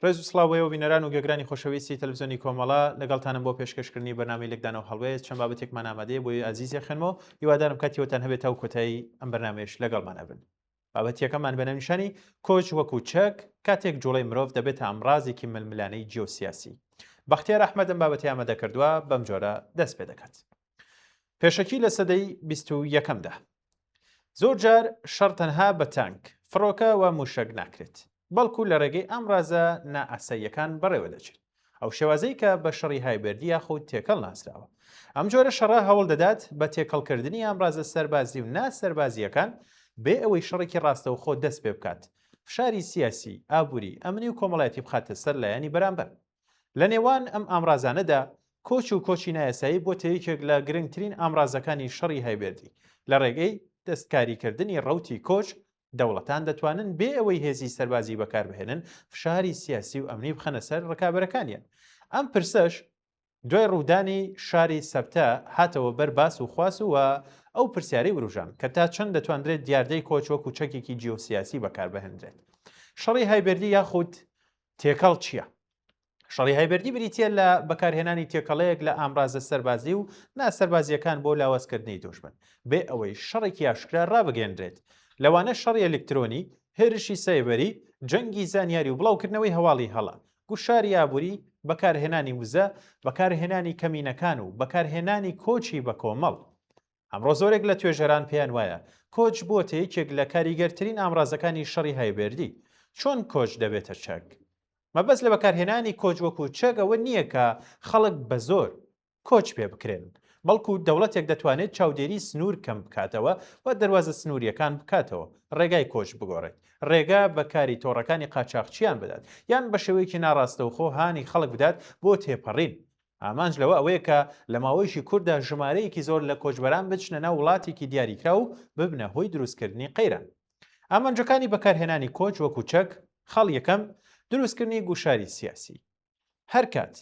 ڕێز و سڵاوەیە و بینەران و گەگرانی خۆشەویستی تەلەڤیزیۆنی کۆمەڵا لەگەڵتانم بۆ پێشکەشکردنی بەنامەی لەکدانەوە هەڵوێت چەند بابەتێکمان ئامادەیە بۆی ئازیزی خوێنمەوە هیوادارم کاتیوەتان هەبێت تا و کۆتایی ئەم بەرنامەیەش لەگەڵمانە بن. بابەتیەکەمان بەنەنیشانی کۆچ وەکو چەک کاتێک جوڵەی مرۆڤ دەبێت ئەمڕازێکی ململانەی جیۆسیاسی. بەختیار ئەحمەدم بابەتی ئامادە کردووە بەم جۆرە دەست پێ دەکات. پێشەکی لە سەدەی 21دا زۆر جار شەڕ تەنها بە تانک فڕۆکە و موشک ناکرێت بەڵکو لە ڕێگەی ئەم ڕازە نائاساییەکان بەڕێوە دەچێت ئەو شێوازەی کە بە شەڕی هایبردی یاخود تێکەڵ ناسراوە ئەم جۆرە شەڕە هەوڵ دەدات بە تێکەڵکردنی ئەم ڕازە سەربازی و ناسەربازیەکان بێ ئەوەی شەڕێکی ڕاستەوخۆ دەست پێ بکات فشاری سیاسی ئابووری ئەمنی و کۆمەڵایەتی بخاتە سەر لایەنی بەرامبەر لە نێوان ئەم ئامڕازانەدا کۆچ و کۆچی نایاسایی بۆ یەکێک لە گرنگترین ئامڕازەکانی شەڕی هایبردی لە ڕێگەی دەستکاریکردنی ڕەوتی کۆچ دەوڵەتان دەتوانن بێ ئەوەی هێزی سەربازی بەکاربهێنن فشاری سیاسی و ئەمنی بخەنە سەر ڕکابەرەکانیان ئەم پرسەش دوای ڕوودانی شاری سەبتە هاتەوە بەر باس و خواست و ئەو پرسیارەی وروژان کە تا چەند دەتواندرێت دیاردەی کۆچ وەکو چەکێکی جیۆسیاسی بەکاربهێنرێت شەڕی هایبردی یاخود تێکەڵ چییە؟ شەڕی هایبردی بریتە لە بەکارهێنانی تێکەڵەیەک لە ئامڕازە سەربازی و ناسەربازیەکان بۆ لاوەزکردنی دۆژمن بێ ئەوەی شەڕێکی ئاشکرا ڕابگەێنرێت لەوانە شەڕی ئەلکترۆنی هێرشی سایبەری جەنگی زانیاری و بڵاوکردنەوەی هەواڵی هەڵە گوشاری ئابووری بەکارهێنانی وزە بەکارهێنانی کەمینەکان و بەکارهێنانی کۆچی بە کۆمەڵ ئەمڕۆ زۆرێک لە توێژەران پێیان وایە کۆچ بۆتە یەکێک لە کاریگەرترین ئامڕازەکانی شەڕی هایبردی چۆن کۆچ دەبێتە چەک مەبەست لە بەکارهێنانی کۆچ وەکو چەک ئەوە نییە کە خەڵک بە زۆر کۆچ پێ بکرێن بەڵکو دەوڵەتێک دەتوانێت چاودێری سنوور کەم بکاتەوە و دەواازە سنووریەکان بکاتەوە ڕێگای کۆچ بگۆڕێت ڕێگا بەکاری تۆڕەکانی قاچاقچیان بدات یان بە شێوەیەکی ناڕاستەوخۆ هانی خەڵک بدات بۆ تێپەڕین ئامانج لەوە ئەوەیە کە لە ماوەیەکی کووردا ژمارەیەکی زۆر لە کۆچبەران بچنە ناو وڵاتێکی دیاریکرا و ببنە هۆی دروستکردنی قەیران ئامانجەکانی بەکارهێنانی کۆچ وەکو چەک خەڵ یەکەم دروستکردنی گوشاری سیاسی هەر کات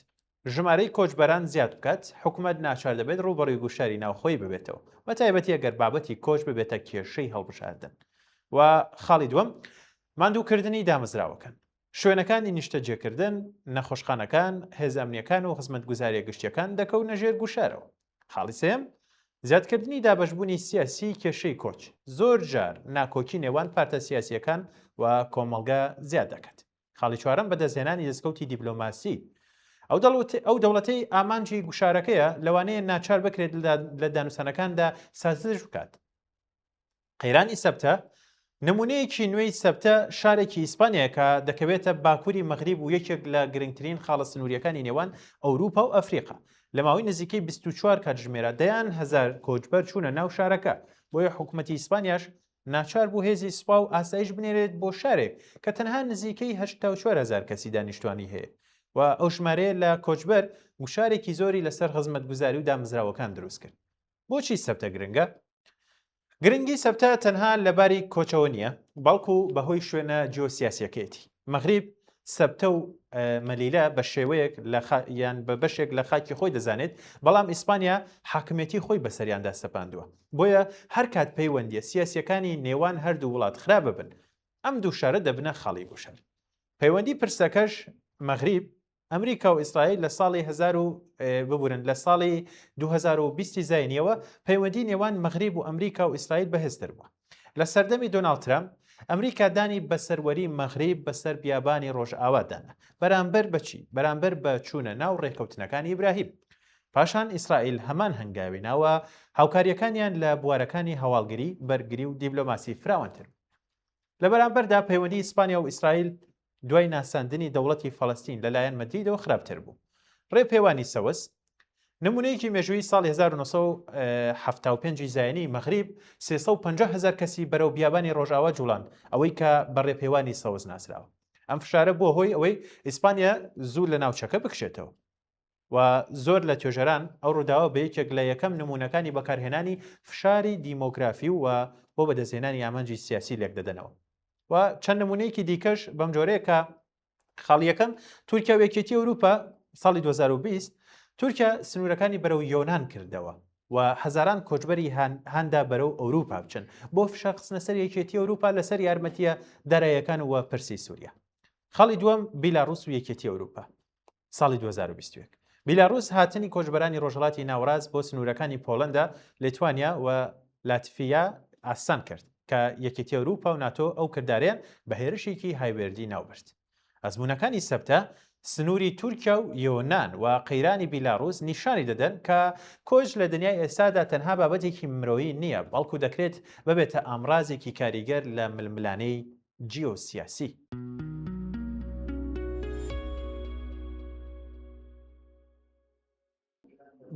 ژمارەی کۆچبەران زیاد بکات حکوومەت ناچار دەبێت ڕوبەڕووی گوشاری ناوخۆی ببێتەوە بە تایبەتی ئەگەر بابەتی کۆچ ببێتە کێشەی هەڵبژاردن و خاڵی دووەم ماندووکردنی دامەزراوەکان شوێنەکانی نیشتەجێکردن نەخۆشخانەکان هێز ئەمنیەکان و خزمەتگوزاریە گشتیەکان دەکەونە ژێر گوشارەوە خاڵی سێم زیادکردنی دابەشبوونی سیاسی کێشەی کۆچ زۆر جار ناکۆکی نێوان پارتە سیاسیەکان و کۆمەڵگە زیاد دەکات خاڵی چوارەم بەدەستهێنانی دەستکەوتی دیبلۆماسی ئەو دەوڵەتەی ئامانجی گوشارەکەیە لەوانەیە ناچار بکرێت لە دانووسانەکاندا سازش بکات قەیرانی سەبتە نمونەیەکی نوێی سەبتە شارێکی ئیسپانیە کە دەکەوێتە باکووری مەغریب و یەکێک لە گرنگترین خاڵە سنووریەکانی نێوان ئەوروپا و ئەفریقا لە ماوەی نزیکەی 24 کاتژمێرە دەیان هەزار کۆچبەر چوونە ناو شارەکە بۆیە حکوومەتی ئیسپانیاش ناچار بوو هێزی سوپا و ئاسایش بنێرێت بۆ شارێک کە تەنها نزیکەی 84,000 کەسی دانیشتوانی هەیە و ئەو ژمارەیە لە کۆچبەر گوشارێکی زۆری لەسەر خزمەتگوزاری و دامەزراوەکان دروست کرد بۆچی سەبتە گرنگە؟ گرنگی سەبتە تەنها لەباری کۆچەوە نییە بەڵکو بەهۆی شوێنە جیۆسیاسیەکەیەتی مەغریب سەبتە و مەلیلە بە شێوەیەک یان بە بەشێک لە خاکی خۆی دەزانێت بەڵام ئیسپانیا حاکمێتی خۆی بەسەریاندا سەپاندووە بۆیە هەر کات پەیوەندیە سیاسیەکانی نێوان هەردوو وڵات خراپ ببن ئەم دوو شارە دەبنە خاڵی گوشار پەیوەندی پرسەکەش مەغریب ئەمریکا و ئیسرائیل لە ساڵی لە ساڵی 2020 زاینیەوە پەیوەندی نێوان مەغریب و ئەمریکا و ئیسرائیل بەهێزتر بووە لە سەردەمی دۆناڵد ترامپ ئەمریکا دانی بەسەروەری مەغریب بەسەر بیابانی ڕۆژئاوادانە بەرامبەر بەچی بەرامبەر بە چوونە ناو ڕێکەوتنەکانی ئیبراهیم پاشان ئیسرائیل هەمان هەنگاوی ناوە هاوکاریەکانیان لە بوارەکانی هەواڵگری بەرگری و دیبلۆماسی فراوانتر لە بەرامبەردا پەیوەندی ئیسپانیا و ئیسرائیل دوای ناساندنی دەوڵەتی فەڵەستین لەلایەن مەدریدەوە خراپتر بوو ڕێپێوانی سەوەس نمونەیەکی مێژووی ساڵی 1975 زایانی مەغریب 350,000 کەسی بەرەو بیابانی ڕۆژاوا جوڵان ئەوەی کە بەڕێپێوانی سەوز ناسراوە ئەم فشارە بۆ هۆی ئەوەی ئیسپانیا زوو لە ناوچەکە بکشێتەوە و زۆر لە توێژەران ئەو ڕووداوە بە یەکێک لە یەکەم نمونونەکانی بەکارهێنانی فشاری دیمۆگرافی و بۆ بەدەستهێنانی ئامانجی سیاسی لێک دەدەنەوە و چەند نمونەیەکی دیکەش بەم جۆرەیە کە خاڵی یەکەم تورکیا و یەکێتی ئەوروپا ساڵی 2020 تورکیا سنوورەکانی بەرەو یۆنان کردەوە و هەزاران کۆچبەری هاندا بەرەو ئەوروپا بچن بۆ فشار خستنە سەر یەکێتی ئەوروپا لەسەر یارمەتیە داراییەکان و پرسی سووریا خاڵی دووەم بیلاڕووس و یەکێتی ئەوروپا ساڵی 2021 بیلاڕووس هاتنی کۆچبەرانی ڕۆژهەڵاتی ناوەڕاست بۆ سنوورەکانی پۆڵەندا لیتوانیا و لاتڤیا ئاسان کرد کە یەکێتی ئەوروپا و ناتۆ ئەو کرداریان بە هێرشێکی هایبێردی ناوبرد. ئەزموونەکانی سەبتە سنووری تورکیا و یۆنان و قەیرانی بیلاڕووس نیشانی دەدەن کە کۆچ لە دنیای ئێستادا تەنها بابەتێکی مرۆیی نییە، بەڵکو دەکرێت ببێتە ئامڕازێکی کاریگەر لە ململانەی جیۆسیاسی.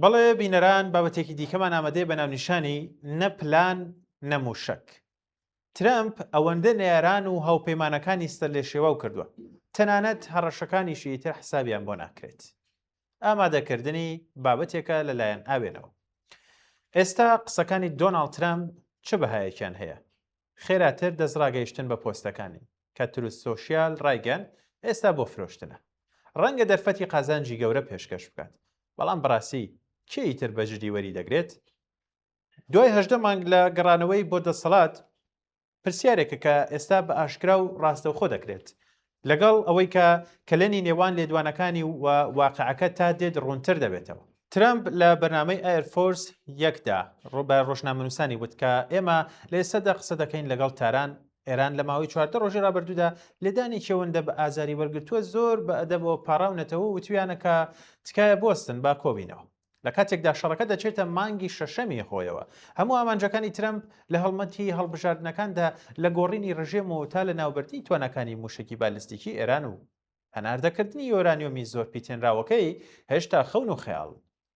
بەڵێ بینەران بابەتێکی دیکەمان ئامادەیە بە ناونیشانی نەپلان نەموشک. ترامپ ئەوەندە نێران و هاوپەیمانەکانی ستەر لێ شێواو کردووە تەنانەت هەڕەشەکانیشی تر حسابیان بۆ ناکرێت. ئامادەکردنی بابەتێکە لەلایەن ئاوێنەوە. ئێستا قسەکانی دۆناڵد ترامپ چه بەهایەکیان هەیە؟ خێراتر دەستڕاگەیشتن بە پۆستەکانی کە تروست سۆشیال ڕایگەن ئێستا بۆ فرۆشتنە. ڕەنگە دەرفەتی قازانجی گەورە پێشکەش بکات، بەڵام بەڕاستی کێ ئیتر بەجددی وەری دەگرێت؟ دوای 18 مانگ لە گەڕانەوەی بۆ دەسەڵات پرسیارێکە کە ئێستا بە ئاشکرا و ڕاستەوخۆ دەکرێت لەگەڵ ئەوەی کە کلێنی نێوان لێدوانەکانی و واقعەکە تا دێت ڕوونتر دەبێتەوە. ترامپ لە بەرنامەی ئایرفۆرس یەکدا بە ڕۆژنامەنووسانی وت کە ئێمە لە ئێستادا قسە دەکەین لەگەڵ تاران ئێران لە ماوەی 4 ڕۆژی ڕابردوودا لێدانی کێوەندە بە ئازاری وەرگرتووە زۆر بە ئەدەبەوە پاڕاونەتەوە و وتویانەکە تکایە بۆستن با کۆبینەوە. لە کاتێکدا شەڕەکە دەچێتە مانگی شەشەمی خۆیەوە هەموو ئامانجەکانی ترامپ لە هەڵمەتی هەڵبژاردنەکاندا لە گۆڕینی ڕژێم و تا لە ناوبردنی توانەکانی موشکی بالیستیکی ئێران و هەناردەکردنی یۆرانیۆمی زۆر پیتێنراوەکەی هێشتا خەون و خەیاڵ.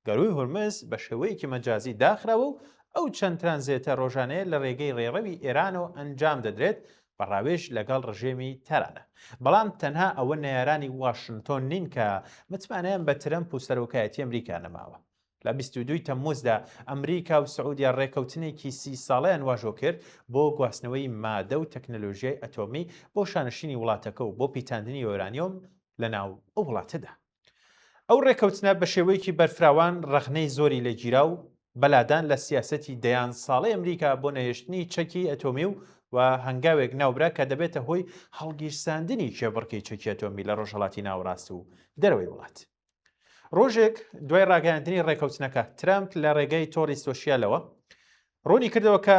گەروی هورمز بە شێوەیەکی مەجازی داخراوە و ئەو چەند ترانزێتە ڕۆژانەیە لە ڕێگەی ڕێڕەوی ئێران و ئەنجام دەدرێت بە ڕاوێژ لەگەڵ ڕژێمی تەرانە. بەڵام تەنها ئەوە نەیارانی واشنتۆن نین کە متمانیان بە ترامپ و سەرۆکایەتی ئەمریکا نەماوە. لە 22 تەمموزدا ئەمریکا و سعودیا ڕێکەوتنێکی 30 ساڵیان واژۆ کرد بۆ گواستنەوەی مادە و تەکنەلۆژیای ئەتۆمی بۆ شانشینی وڵاتەکە و بۆ پیتاندنی یۆرانیۆم لە ناو ئەو وڵاتەدا. ئەو ڕێکەوتنە بە شێوەیەکی بەرفراوان ڕەخنەی زۆری لێگیرا و بەلادان لە سیاسەتی دەیان ساڵی ئەمریکا بۆ نەهێشتنی چەکی ئەتۆمی و هەنگاوێک ناوبرا کە دەبێتە هۆی هەڵگیرساندنی کێبڕکەی چەکی ئەتۆمی لە ڕۆژهەڵاتی ناوەڕاست و دەرەوەی وڵات. ڕۆژێک دوای ڕاگەاندنی ڕێکەوتنەکە ترامپ لە ڕێگەی تۆڕی سۆشیالەوە ڕوونی کردەوە کە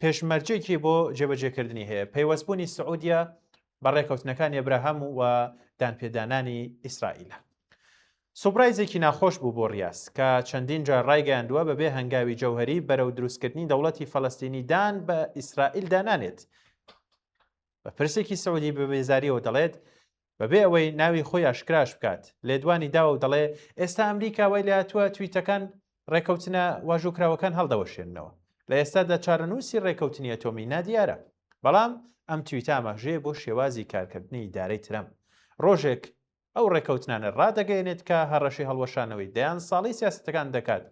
پێشمەرجێکی بۆ جێبەجێکردنی هەیە پەیوەستبوونی سعودیا بە ڕێکەوتنەکانی ئەبراهەم و دانپێدانانی ئیسرائیلە. سوپرایزێکی ناخۆش بوو بۆ ڕیاس کە چەندین جار ڕایگەیاندووە بەبێ هەنگاوی جەوهەری بەرەو دروستکردنی دەوڵەتی فەڵەستینی دان بە ئیسرائیل دانانێت. بە پرسێکی سعودی بە بێزاریەوە دەڵێت بەبێ ئەوەی ناوی خۆی ئاشکراش بکات لێدوانی داوە و دەڵێ ئێستا ئەمریکا وای لاتووە تویتەکان ڕێکەوتنە واژووکراوەکان هەڵدەوەشێننەوە لە ئێستادا چارەنووسی ڕێکەوتنی ئەتۆمی نادیارە. بەڵام ئەم تویتە ئاماژەیە بۆ شێوازی کارکردنی ئیدارەی ترامپ. ڕۆژێک ئەو ڕێکەوتنانە ڕادەگەیەنێت کە هەڕەشی هەڵوەشانەوەی دەیان ساڵی سیاستەکان دەکات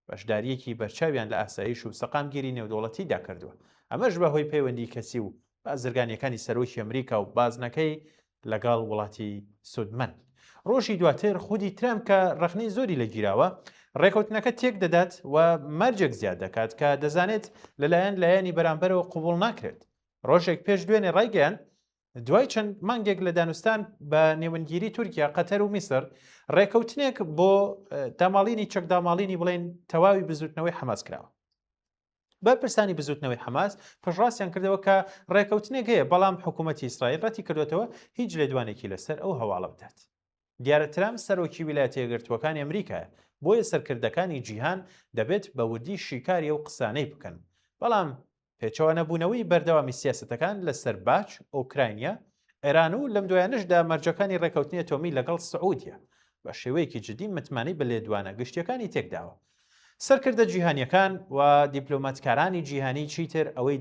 بەشداریەکی بەرچاویان لە ئاسایش و سەقامگیری نێودوڵەتیدا کردووە. ئەمەش بەهۆی پەیوەندی کەسی و بازرگانیەکانی سەرۆکی ئەمریکا و بازنەکەی لەگەڵ وڵاتی سودمەن. ڕۆژی دواتر خودی ترامپ کە ڕەخنەی زۆری لەگیراوە ڕێکەوتنەکە تێک دەدات و مەرجێک زیاد دەکات کە دەزانێت لەلایەن لایەنی بەرامبەرەوە قوبوڵ ناکرێت. ڕۆژێک پێش دوێنێ ڕایگەیان دوای چەند مانگێک لە دانوستان بە نێوەنگیری تورکیا قەتەر و میسر ڕێکەوتنێک بۆ داماڵینی چەکداماڵینی بڵێن تەواوی بزوتنەوەی حەماس کراوە. بەرپرسانی بزوتنەوەی حەماس پشڕاستیان کردەوە کە ڕێکەوتنێک هەیە بەڵام حکوومەتی ئیسرائیل ڕەتی کردوێتەوە هیچ لێدوانێکی لەسەر ئەو هەواڵە بدات. دیارە ترامپ سەرۆکی ویلایەتە یەکگرتووەکانی ئەمریکایە بۆیە سەرکردەکانی جیهان دەبێت بە وردی شیکاری و قسانەی بکەن. بەڵام پێچەوە نەبوونەوەی بەردەوامی سیاسەتەکان لەسەر باچ ئۆکراینیا ئێران و لەم دوایانشدا مەرجەکانی ڕێکەوتنی ئەتۆمی لەگەڵ سعودیا بە شێوەیەکی جدی متمانی بە لێدوانە گشتیەکانی تێکداوە. سەرکردە جیهانیەکان و دیپلۆماتکارانی جیهانی چیتر ئەوەی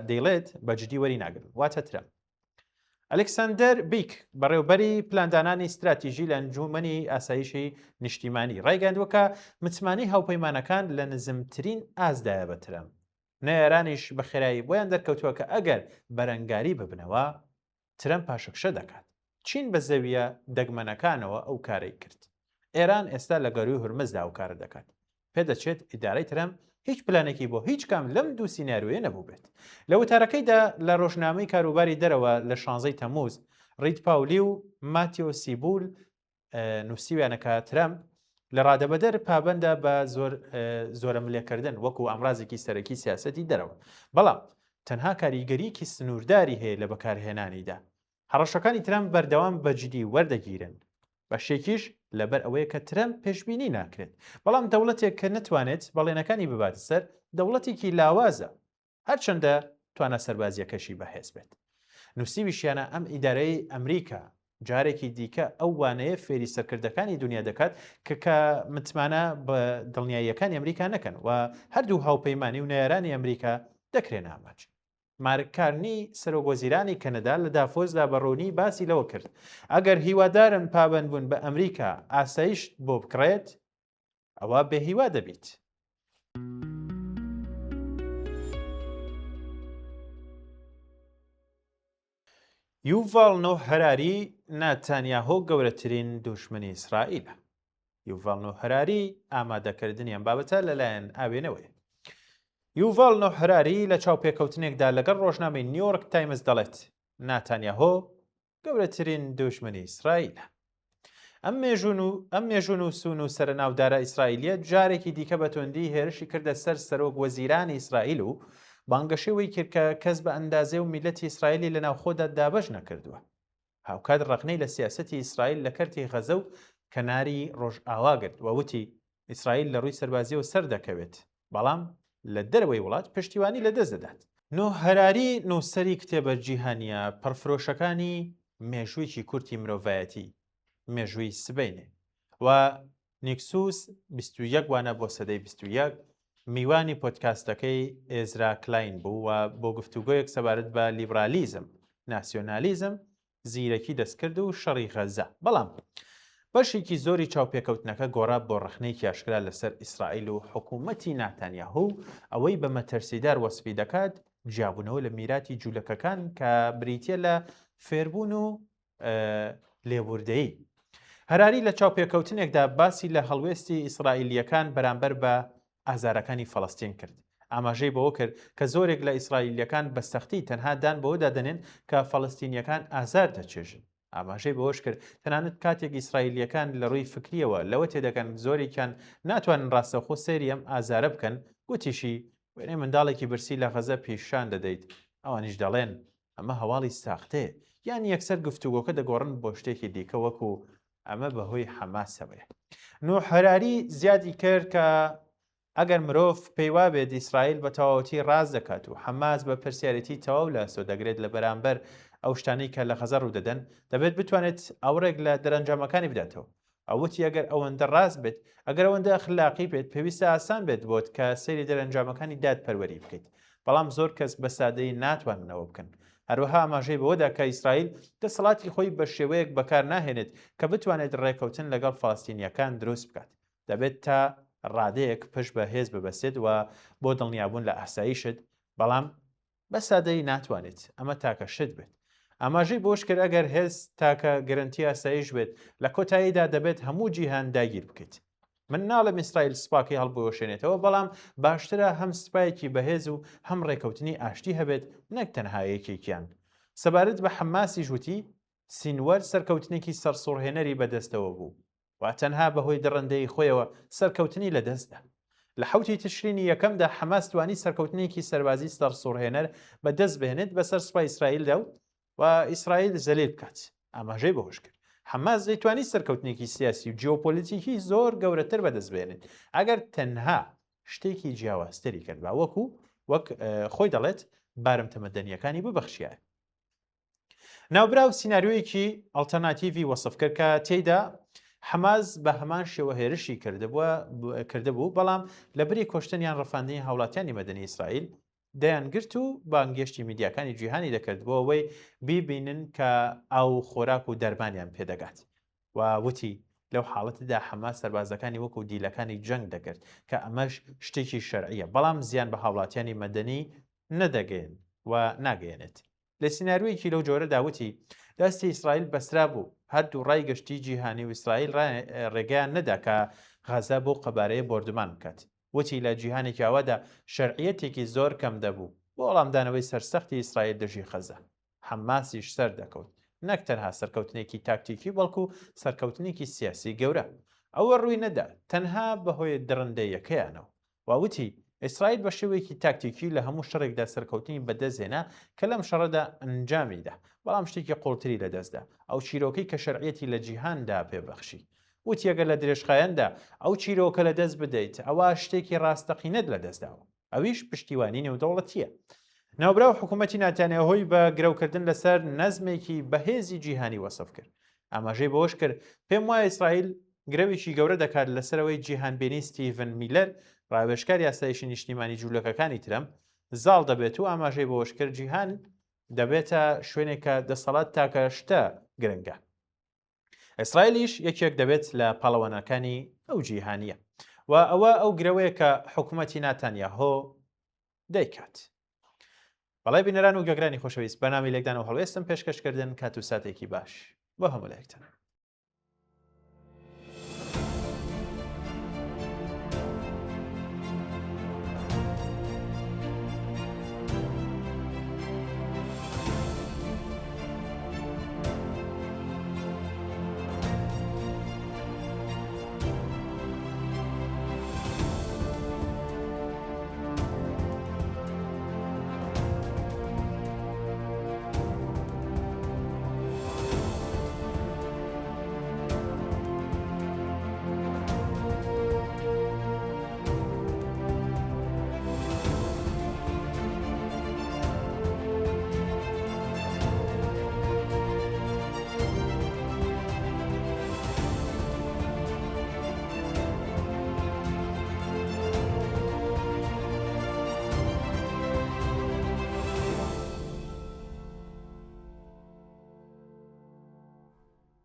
دەیڵێت بە جدی وەری ناگرن واتە ترامپ. ئەلێکساندەر بیک بەڕێوەبەری پلاندانانی استراتیژی لە ئەنجومەنی ئاسایشی نیشتیمانی ڕایگەاندووە کە متمانی هاوپەیمانەکان لە نزمترین ئازدایە بە ترامپ. نێرانیش بە خێرایی بۆیان دەرکەوتووە کە ئەگەر بەرەنگاری ببنەوە ترامپ پاشەکشە دەکات. چین بە زەویە دەگمەنەکانەوە ئەو کارەی کرد. ئێران ئێستا لە گەروی هورمزدا ئەو کارە دەکات. پێدەچێت ئیدارەی ترامپ هیچ پلانێکی بۆ هیچ کام لەم دوو سیناریۆیە نەبوو بێت. لە وتارەکەیدا لە ڕۆژنامەی کاروباری دەرەوە لە 16 تەمموز ڕید پاولی و ماتیۆ سیبول نووسیویانەکە ترەمپ لە ڕادەبەدەر پابندە بە زۆرە ملێکردن وەکو ئەمڕازێکی سەرەکی سیاسەتی دەرەوە بەڵام تەنها کاریگەریکی سنوورداری هەیە لە بەکارهێنانیدا هەڕەشەکانی ترەمپ بەردەوام بەجددی وەردەگیرن بە شێکیش لەبەر ئەوەیە کە ترەمپ پێشبینی ناکرێت بەڵام دەوڵەتێک کە نتوانێت بەڵێنەکانی بباتە سەر دەوڵەتێکی لاوازە هەرچەندە توانە سەربازیەکەشی بەهێز بێت نووسیویشیانە ئەم ئیدارەی ئەمریکا جارێکی دیکە ئەو وانەیە فێری سەرکردەکانی دنیا دەکات کە متمانە بە دڵنیاییەکانی ئەمریکا نەکەن و هەردوو هاوپەیمانی و نەیارانی ئەمریکا دەکرێن ئاماج مارکارنی سەرۆکوەزیرانی کەنەدا لە دافۆزدا بەڕوونی باسی لەوە کرد ئەگەر هیوادارن پابند بوون بە ئەمریکا ئاسایش بۆ بکڕێت ئەوە بێهیوا دەبیت یوڤال نۆح هەراری ناتانیاهۆ گەورەترین دوژمنی ئیسرائیلە یوڤال نۆح هەراری ئامادەکردنیان بابەتە لەلایەن ئاوێنەوەی یوڤال نۆح هەراری لە چاوپێکەوتنێکدا لەگەڵ ڕۆژنامەی نیویۆرک تایمز دەڵێت ناتانیاهۆ گەورەترین دوژمنی ئیسرائیلە ئەم مێژوون و سون و سەرناودارە ئیسرائیلیە جارێکی دیکە بە توندی هێرشی کردە سەر سەرۆک وەزیرانی ئیسرائیل و بانگەشەوەی کرد کە کەس بە ئەندازێ و میلەتی ئیسرائیلی لە ناوخۆدا دابەش نەکردووە هاوکات ڕقنەی لە سیاسەتی ئیسرائیل لە کەرتی غەزە و کەناری ڕۆژئاواگرت وەوتی ئیسرائیل لە ڕووی سەربازیەوە سەر دەکەوێت بەڵام لە دەرەوەی وڵات پشتیوانی لەدەست دەدات نۆح هەراری نووسەری کتێبە جیهانیە پڕفرۆشەکانی مێژوویکی کورتی مرۆڤایەتی مێژووی سبەینێ و نیکسوس 21 وانە بۆ سەدەی 21 میوانی پۆدکاستەکەی ئێزرا کلاین بوو و بۆ گفتوگۆیەک سەبارەت بە لیبرالیزم ناسیۆنالیزم زیرەکی دەستکرد و شەڕی غەزە بەڵام بەشێکی زۆری چاوپێکەوتنەکە گۆڕا بۆ ڕخنەیەکی ئاشکرا لەسەر ئیسرائیل و حکوومەتی ناتانیاهو ئەوەی بە مەترسیدار وەسفی دەکات جیابوونەوە لە میراتی جوولەکەکان کە بریتە لە فێربوون و لێبوردەیی هەراری لە چاوپێکەوتنێکدا باسی لە هەڵوێستی ئیسرائیلیەکان بەرامبەر بە ئازارەکانی فەڵەستین کرد ئاماژەی بەوە کرد کە زۆرێک لە ئیسرائیلیەکان بە سەختی تەنها دان بەوەدا دەنێن کە فەڵەستینیەکان ئازار دەچێژن ئاماژەی بەوەش کرد تەنانەت کاتێک ئیسرائیلیەکان لە ڕووی فکریەوە لەوە تێدەکەن زۆرێکیان ناتوانن ڕاستەخۆ سێری ئەم ئازارە بکەن گوتیشی وێنەی منداڵێکی برسی لە غەزە پیشان دەدەیت ئەوانیش دەڵێن ئەمە هەواڵی ساختەیە یان یەکسەر گفتوگۆکە دەگۆڕن بۆ شتێکی دیکە وەکو ئەمە بەهۆی حەماسەوەیە نۆح هەراری زیادی کرد کە ئەگەر مرۆڤ پێیوا بێت ئیسرائیل بە تەواوەتی ڕاز دەکات و حەماس بە پرسیارەتی تەواو لە سۆ دەگرێت لە بەرامبەر ئەو شتانەی کە لە غەزە ڕوودەدەن دەبێت بتوانێت ئەوڕێک لە دەرەنجامەکانی بداتەوە ئەوەتی ئەگەر ئەوەندە ڕاست بێت ئەگەر ئەوەندە ئەخلاقی بێت پێویستە ئاسان بێت بۆت کە سەیری دەرەنجامەکانی دادپەروەری بکەیت بەڵام زۆر کەس بە سادەی ناتواننەوە بکەن هەروەها ئاماژەی بەوەدا کە ئیسرائیل دەسەڵاتی خۆی بە شێوەیەک بەکار ناهێنێت کە بتوانێت ڕێکەوتن لەگەڵ فەڵەستینیەکان دروست بکات دەبێت تا ڕادەیەک پشت بە هێز ببەستێت و بۆ دڵنیابوون لە ئاساییشت بەڵام بە سادەی ناتوانێت ئەمە تاکە شت بێت ئاماژەی بۆش کرد ئەگەر هێز تاکە گەرنتی ئاسایش بێت لە کۆتاییدا دەبێت هەموو جیهان داگیر بکەیت من ناڵم ئیسرائیل سپاکی هەڵبوەشێنێتەوە بەڵام باشترە هەم سپایەکی بەهێز و هەم ڕێکەوتنی ئاشتی هەبێت نەک تەنها یەکێکیان سەبارەت بە حەماسی ژووتی سینوەر سەرکەوتنێکی سەرسوڕهێنەری بەدەستەوە بوو و تەنها بەهۆی دڕندەی خۆیەوە سەرکەوتنی لەدەستدا لە حوتی تشرینی یەکەمدا حەماس توانی سەرکەوتنێکی سەربازی سەرسوڕهێنەر بەدەست بهێنێت بەسەر سوپای ئیسرائیلدا و ئیسرائیل زەلیل بکات ئاماژەی بەهۆش کرد حەماس دەیتوانی سەرکەوتنێکی سیاسی و جیۆپۆلیتیکی زۆر گەورەتر بەدەست بێنێت ئەگەر تەنها شتێکی جیاوازتری کرد با وەک خۆی دەڵێت بارم تەمەدەنیەکانی ببەخشیایە ناوبراو سیناریۆیەکی ئەڵتەرناتیڤی وەسف کرد کە تێیدا حەماس بە هەمان شێوە هێرشی کردبوو بەڵام لە بری کۆشتنیان ڕەفاندنی هاوڵاتیانی مەدەنی ئیسرائیل دەیانگرت و بانگێشتی میدیاکانی جیهانی دەکرد بۆ ئەوەی بیبینن کە ئاو خۆراک و دەرمانیان پێدەگات و وتی لەو حاڵەتدا حەماس سەربازەکانی وەکو دیلەکانی جەنگ دەکرد کە ئەمەش شتێکی شەرعیە بەڵام زیان بە هاوڵاتیانی مەدەنی نەدەگەین و ناگەێنێت لە سیناریۆیەکی لەو جۆرە داوتی دەستی ئیسرائیل بەسرا بوو هەردوو ڕای گەشتی جیهانی و ئیسرائیل ڕێگەیان نەدا کە غەزە بۆ قەبارەیە بۆردمان بکات وتی لە جیهانێکی ئەوەدا شەرعیەتێکی زۆر کەم دەبوو بۆ وەڵامدانەوەی سەرسەختی ئیسرائیل دژی غەزە حەماسیش سەر دەکەوت نەک تەنها سەرکەوتنێکی تاکتیکی بەڵکو سەرکەوتنێکی سیاسی گەورە ئەوە ڕووی نەدا تەنها بەهۆی درڕندەیەکەیانەوە واوتی ئیسرائیل بە شێوەیەکی تاکتیکی لە هەموو شەڕێکدا سەرکەوتنی بەدەستهێنا کە لەم شەڕەدا ئەنجامیدا بەڵام شتێکی قوڵتری لەدەستدا ئەو چیرۆکەی کە شەرعیەتی لە جیهاندا پێبەخشی وتیەگە لە درێژخایەندا ئەو چیرۆکە لە دەست بدەیت ئەوە شتێکی ڕاستەقینەت لەدەستداوە ئەویش پشتیوانی نێودەوڵەتیە ناوبراو حکوومەتی ناتانیاهۆی بە گرەوکردن لەسەر نەزمێکی بەهێزی جیهانی وەسف کرد ئاماژەی بەوەش کرد پێم وایە ئیسرائیل گرەوێکی گەورە دەکات لەسەرەوەی جیهانبینی ستیڤن میلەر ڕاوێژکار یاسایشی نیشتیمانی جوولەکەەکانی ترەم زاڵ دەبێت و ئاماژەی بەوەش کرد جیهان دەبێتە شوێنێکە دەسەڵات تاکە شتە گرنگە ئیسرائیلیش یەکێک دەبێت لە پاڵەوانەکانی ئەو جیهانیە و ئەوە ئەو گرەوەیە کە حکوومەتی ناتانیاهۆ دەیکات بەڵای بینەران و گەگرانی خۆشەویست بەنامی لێکدان و هەڵوێستم پێشکەشکردن کات و ساتێکی باش بۆ هەموو لایەکتان